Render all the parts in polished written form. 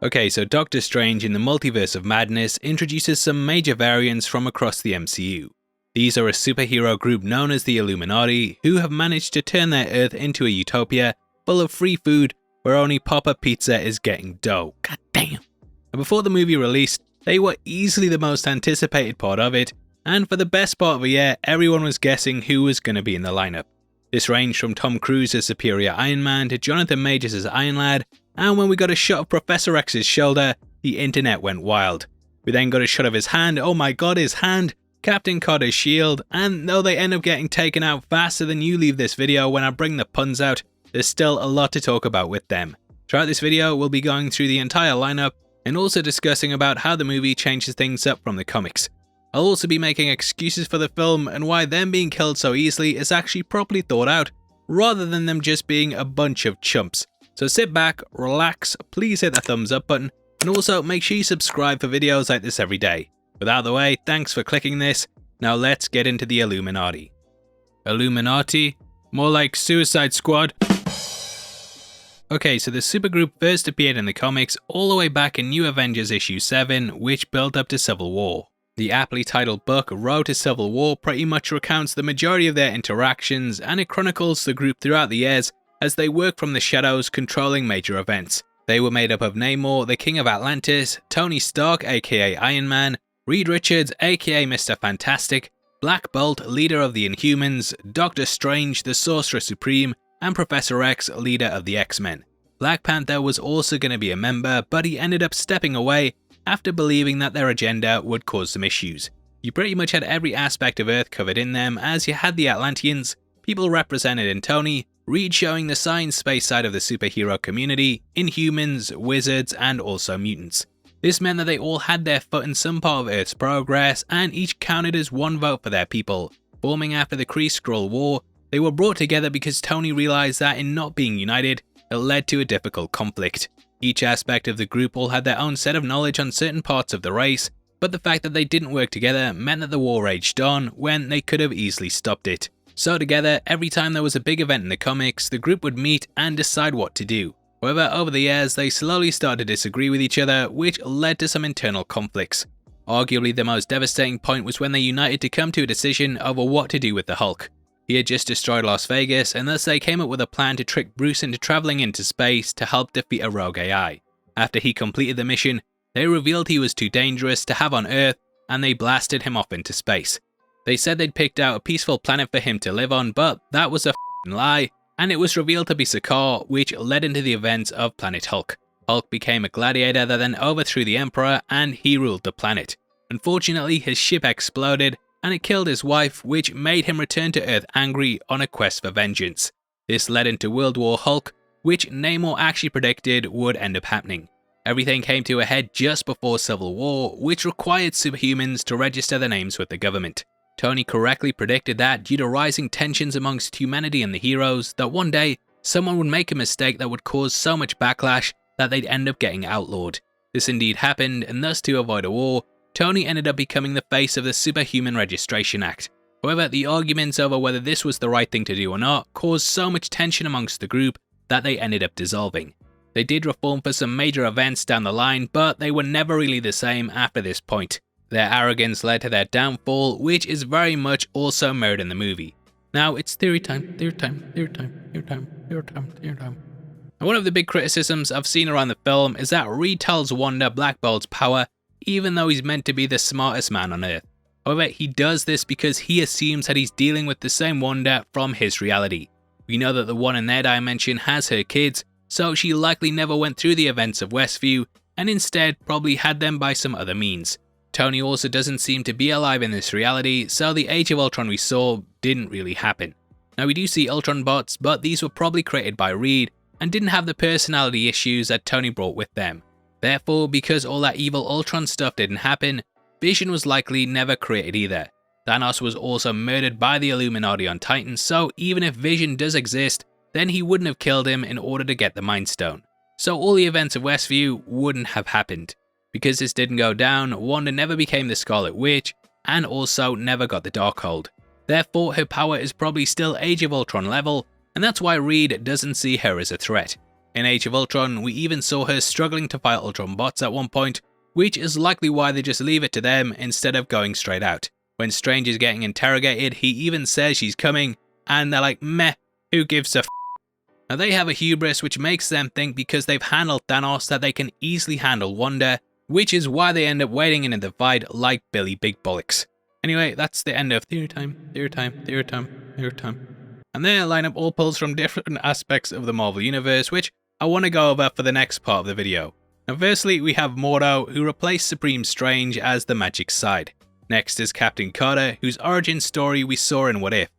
Okay, so Doctor Strange in the Multiverse of Madness introduces some major variants from across the MCU. These are a superhero group known as the Illuminati, who have managed to turn their Earth into a utopia full of free food where only Papa Pizza is getting dough. God damn. And before the movie released, they were easily the most anticipated part of it, and for the best part of a year, everyone was guessing who was going to be in the lineup. This ranged from Tom Cruise as Superior Iron Man to Jonathan Majors as Iron Lad, and when we got a shot of Professor X's shoulder, the internet went wild. We then got a shot of his hand, oh my god, his hand, Captain Carter's shield, and though they end up getting taken out faster than you leave this video when I bring the puns out, there's still a lot to talk about with them. Throughout this video, we'll be going through the entire lineup, and also discussing about how the movie changes things up from the comics. I'll also be making excuses for the film and why them being killed so easily is actually properly thought out, rather than them just being a bunch of chumps. So sit back, relax, please hit that thumbs up button, and also make sure you subscribe for videos like this every day. With out of the way, thanks for clicking this. Now let's get into the Illuminati. Illuminati? More like Suicide Squad. Okay, so the supergroup first appeared in the comics all the way back in New Avengers issue 7, which built up to Civil War. The aptly titled book, Road to Civil War, pretty much recounts the majority of their interactions, and it chronicles the group throughout the years as they work from the shadows controlling major events. They were made up of Namor, the King of Atlantis, Tony Stark aka Iron Man, Reed Richards aka Mr. Fantastic, Black Bolt, leader of the Inhumans, Doctor Strange, the Sorcerer Supreme, and Professor X, leader of the X-Men. Black Panther was also going to be a member, but he ended up stepping away after believing that their agenda would cause some issues. You pretty much had every aspect of Earth covered in them, as you had the Atlanteans, people represented in Tony, Reed showing the science space side of the superhero community, Inhumans, Wizards, and also Mutants. This meant that they all had their foot in some part of Earth's progress, and each counted as one vote for their people. Forming after the Kree-Skrull War, they were brought together because Tony realized that in not being united, it led to a difficult conflict. Each aspect of the group all had their own set of knowledge on certain parts of the race, but the fact that they didn't work together meant that the war raged on when they could have easily stopped it. So together, every time there was a big event in the comics, the group would meet and decide what to do. However, over the years, they slowly started to disagree with each other, which led to some internal conflicts. Arguably the most devastating point was when they united to come to a decision over what to do with the Hulk. He had just destroyed Las Vegas, and thus they came up with a plan to trick Bruce into traveling into space to help defeat a rogue AI. After he completed the mission, they revealed he was too dangerous to have on Earth, and they blasted him off into space. They said they'd picked out a peaceful planet for him to live on, but that was a f***ing lie, and it was revealed to be Sakaar, which led into the events of Planet Hulk. Hulk became a gladiator that then overthrew the Emperor, and he ruled the planet. Unfortunately, his ship exploded, and it killed his wife, which made him return to Earth angry on a quest for vengeance. This led into World War Hulk, which Namor actually predicted would end up happening. Everything came to a head just before Civil War, which required superhumans to register their names with the government. Tony correctly predicted that due to rising tensions amongst humanity and the heroes, that one day, someone would make a mistake that would cause so much backlash that they'd end up getting outlawed. This indeed happened, and thus to avoid a war, Tony ended up becoming the face of the Superhuman Registration Act. However, the arguments over whether this was the right thing to do or not caused so much tension amongst the group that they ended up dissolving. They did reform for some major events down the line, but they were never really the same after this point. Their arrogance led to their downfall, which is very much also mirrored in the movie. Now it's theory time. And one of the big criticisms I've seen around the film is that Reed tells Wanda Black Bolt's power, even though he's meant to be the smartest man on Earth. However, he does this because he assumes that he's dealing with the same Wanda from his reality. We know that the one in their dimension has her kids, so she likely never went through the events of Westview, and instead probably had them by some other means. Tony also doesn't seem to be alive in this reality, so the Age of Ultron we saw didn't really happen. Now we do see Ultron bots, but these were probably created by Reed, and didn't have the personality issues that Tony brought with them. Therefore, because all that evil Ultron stuff didn't happen, Vision was likely never created either. Thanos was also murdered by the Illuminati on Titan, so even if Vision does exist, then he wouldn't have killed him in order to get the Mind Stone. So all the events of Westview wouldn't have happened. Because this didn't go down, Wanda never became the Scarlet Witch, and also never got the Darkhold. Therefore, her power is probably still Age of Ultron level, and that's why Reed doesn't see her as a threat. In Age of Ultron, we even saw her struggling to fight Ultron bots at one point, which is likely why they just leave it to them instead of going straight out. When Strange is getting interrogated, he even says she's coming, and they're like, meh, who gives a f***? Now they have a hubris which makes them think because they've handled Thanos that they can easily handle Wanda, which is why they end up wading into the fight like Billy Big Bollocks. Anyway, that's the end of Theory Time. And there line up all pulls from different aspects of the Marvel Universe, which I want to go over for the next part of the video. Now firstly, we have Mordo, who replaced Supreme Strange as the magic side. Next is Captain Carter, whose origin story we saw in What If.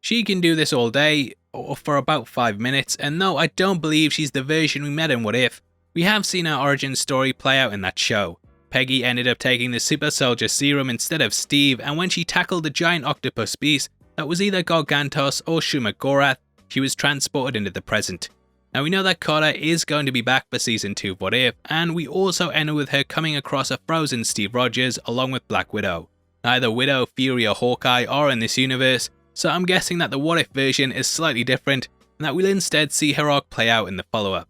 She can do this all day, or for about 5 minutes, and no, I don't believe she's the version we met in What If. We have seen her origin story play out in that show. Peggy ended up taking the Super Soldier Serum instead of Steve, and when she tackled the giant octopus beast that was either Gargantos or Shumagorath, she was transported into the present. Now we know that Carter is going to be back for season 2 of What If, and we also ended with her coming across a frozen Steve Rogers along with Black Widow. Neither Widow, Fury or Hawkeye are in this universe, so I'm guessing that the What If version is slightly different, and that we'll instead see her arc play out in the follow-up.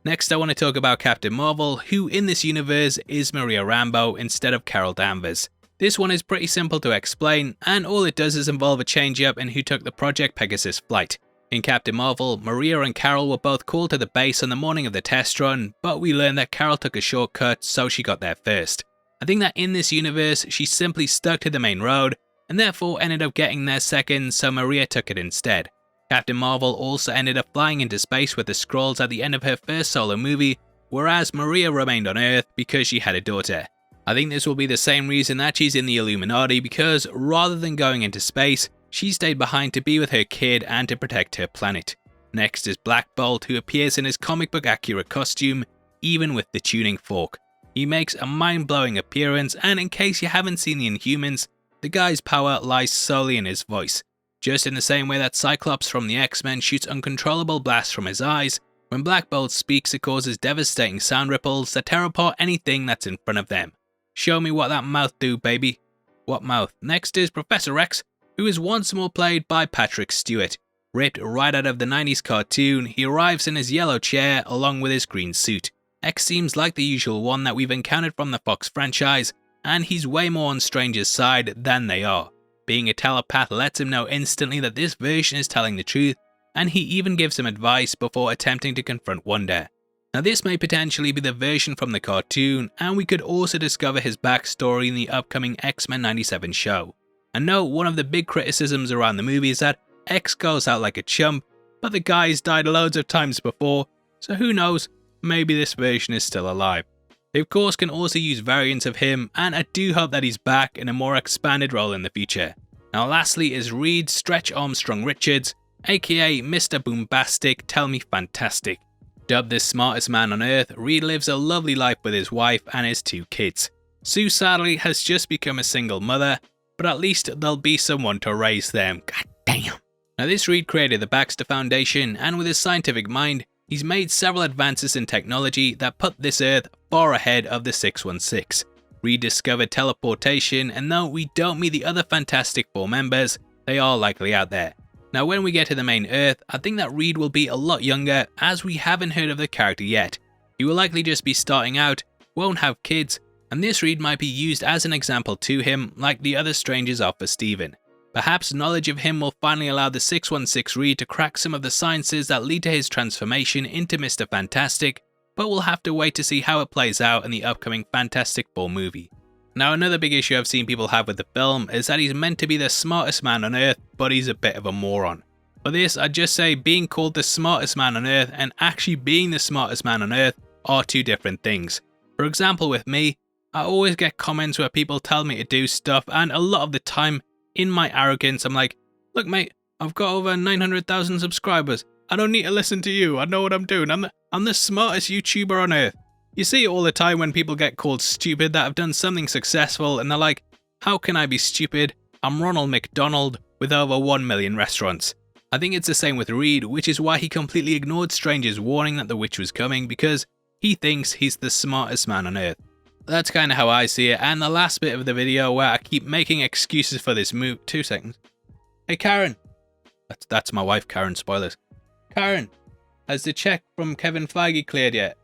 Next I want to talk about Captain Marvel, who in this universe is Maria Rambeau instead of Carol Danvers. This one is pretty simple to explain, and all it does is involve a change-up in who took the Project Pegasus flight. In Captain Marvel, Maria and Carol were both called to the base on the morning of the test run, but we learned that Carol took a shortcut, so she got there first. I think that in this universe, she simply stuck to the main road, and therefore ended up getting there second, so Maria took it instead. Captain Marvel also ended up flying into space with the Skrulls at the end of her first solo movie, whereas Maria remained on Earth because she had a daughter. I think this will be the same reason that she's in the Illuminati, because rather than going into space, she stayed behind to be with her kid and to protect her planet. Next is Black Bolt, who appears in his comic book accurate costume, even with the tuning fork. He makes a mind-blowing appearance, and in case you haven't seen the Inhumans, the guy's power lies solely in his voice. Just in the same way that Cyclops from the X-Men shoots uncontrollable blasts from his eyes, when Black Bolt speaks it causes devastating sound ripples that tear apart anything that's in front of them. Show me what that mouth do, baby. What mouth? Next is Professor X, who is once more played by Patrick Stewart. Ripped right out of the 90s cartoon, he arrives in his yellow chair along with his green suit. X seems like the usual one that we've encountered from the Fox franchise, and he's way more on Strange's side than they are. Being a telepath lets him know instantly that this version is telling the truth, and he even gives him advice before attempting to confront Wanda. Now this may potentially be the version from the cartoon, and we could also discover his backstory in the upcoming X-Men 97 show. I know one of the big criticisms around the movie is that X goes out like a chump, but the guy's died loads of times before, so who knows, maybe this version is still alive. They of course can also use variants of him, and I do hope that he's back in a more expanded role in the future. Now lastly is Reed Stretch Armstrong Richards, aka Mr. Boombastic Tell Me Fantastic. Dubbed the smartest man on Earth, Reed lives a lovely life with his wife and his 2 kids. Sue sadly has just become a single mother, but at least there'll be someone to raise them. God damn. Now this Reed created the Baxter Foundation, and with his scientific mind, he's made several advances in technology that put this Earth far ahead of the 616. Reed discovered teleportation, and though we don't meet the other Fantastic Four members, they are likely out there. Now when we get to the main Earth, I think that Reed will be a lot younger, as we haven't heard of the character yet. He will likely just be starting out, won't have kids, and this Reed might be used as an example to him, like the other strangers are for Steven. Perhaps knowledge of him will finally allow the 616 Reed to crack some of the sciences that lead to his transformation into Mr. Fantastic, but we'll have to wait to see how it plays out in the upcoming Fantastic Four movie. Now another big issue I've seen people have with the film is that he's meant to be the smartest man on Earth, but he's a bit of a moron. For this, I'd just say being called the smartest man on Earth and actually being the smartest man on Earth are two different things. For example, with me, I always get comments where people tell me to do stuff, and a lot of the time, in my arrogance, I'm like, look mate, I've got over 900,000 subscribers. I don't need to listen to you, I know what I'm doing, I'm the smartest YouTuber on Earth. You see it all the time when people get called stupid that have done something successful, and they're like, how can I be stupid? I'm Ronald McDonald with over 1 million restaurants. I think it's the same with Reed, which is why he completely ignored Strange's warning that the witch was coming, because he thinks he's the smartest man on Earth. That's kind of how I see it, and the last bit of the video where I keep making excuses for this move. 2 seconds. Hey Karen. That's my wife Karen, spoilers. Karen, Has the check from Kevin Feige cleared yet?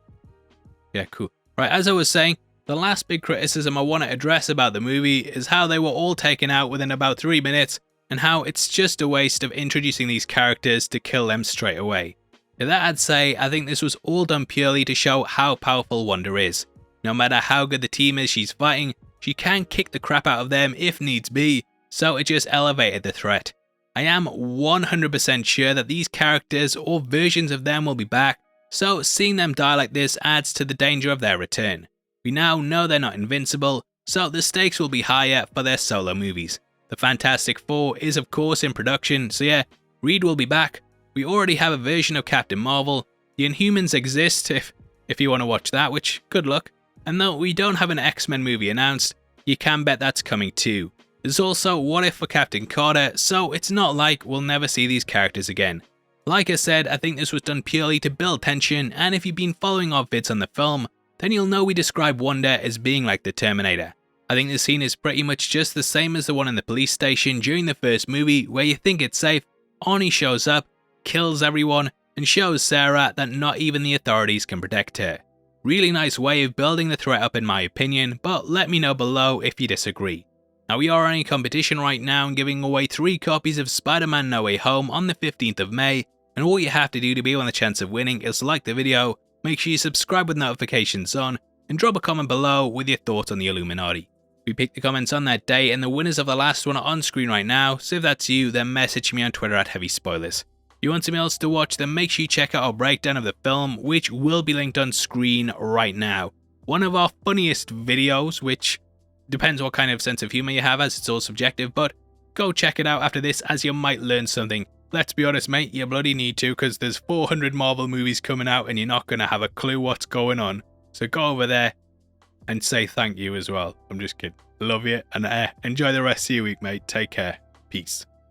Yeah, cool. Right, as I was saying, the last big criticism I want to address about the movie is how they were all taken out within about 3 minutes, and how it's just a waste of introducing these characters to kill them straight away. To that I'd say, I think this was all done purely to show how powerful Wanda is. No matter how good the team is she's fighting, she can kick the crap out of them if needs be, so it just elevated the threat. I am 100% sure that these characters or versions of them will be back, so seeing them die like this adds to the danger of their return. We now know they're not invincible, so the stakes will be higher for their solo movies. The Fantastic Four is of course in production, so yeah, Reed will be back. We already have a version of Captain Marvel. The Inhumans exist if you want to watch that, which good luck. And though we don't have an X-Men movie announced, you can bet that's coming too. There's also What If for Captain Carter, so it's not like we'll never see these characters again. Like I said, I think this was done purely to build tension, and if you've been following our vids on the film, then you'll know we describe Wanda as being like the Terminator. I think the scene is pretty much just the same as the one in the police station during the first movie, where you think it's safe, Arnie shows up, kills everyone, and shows Sarah that not even the authorities can protect her. Really nice way of building the threat up in my opinion, but let me know below if you disagree. Now we are running a competition right now and giving away 3 copies of Spider-Man No Way Home on the 15th of May, and all you have to do to be on the chance of winning is like the video, make sure you subscribe with notifications on, and drop a comment below with your thoughts on the Illuminati. We picked the comments on that day, and the winners of the last one are on screen right now, so if that's you, then message me on Twitter at HeavySpoilers. If you want something else to watch, then make sure you check out our breakdown of the film, which will be linked on screen right now. One of our funniest videos, which depends what kind of sense of humour you have, as it's all subjective, but go check it out after this as you might learn something. Let's be honest mate, you bloody need to, because there's 400 Marvel movies coming out and you're not going to have a clue what's going on. So go over there and say thank you as well. I'm just kidding. Love you, and enjoy the rest of your week mate. Take care. Peace.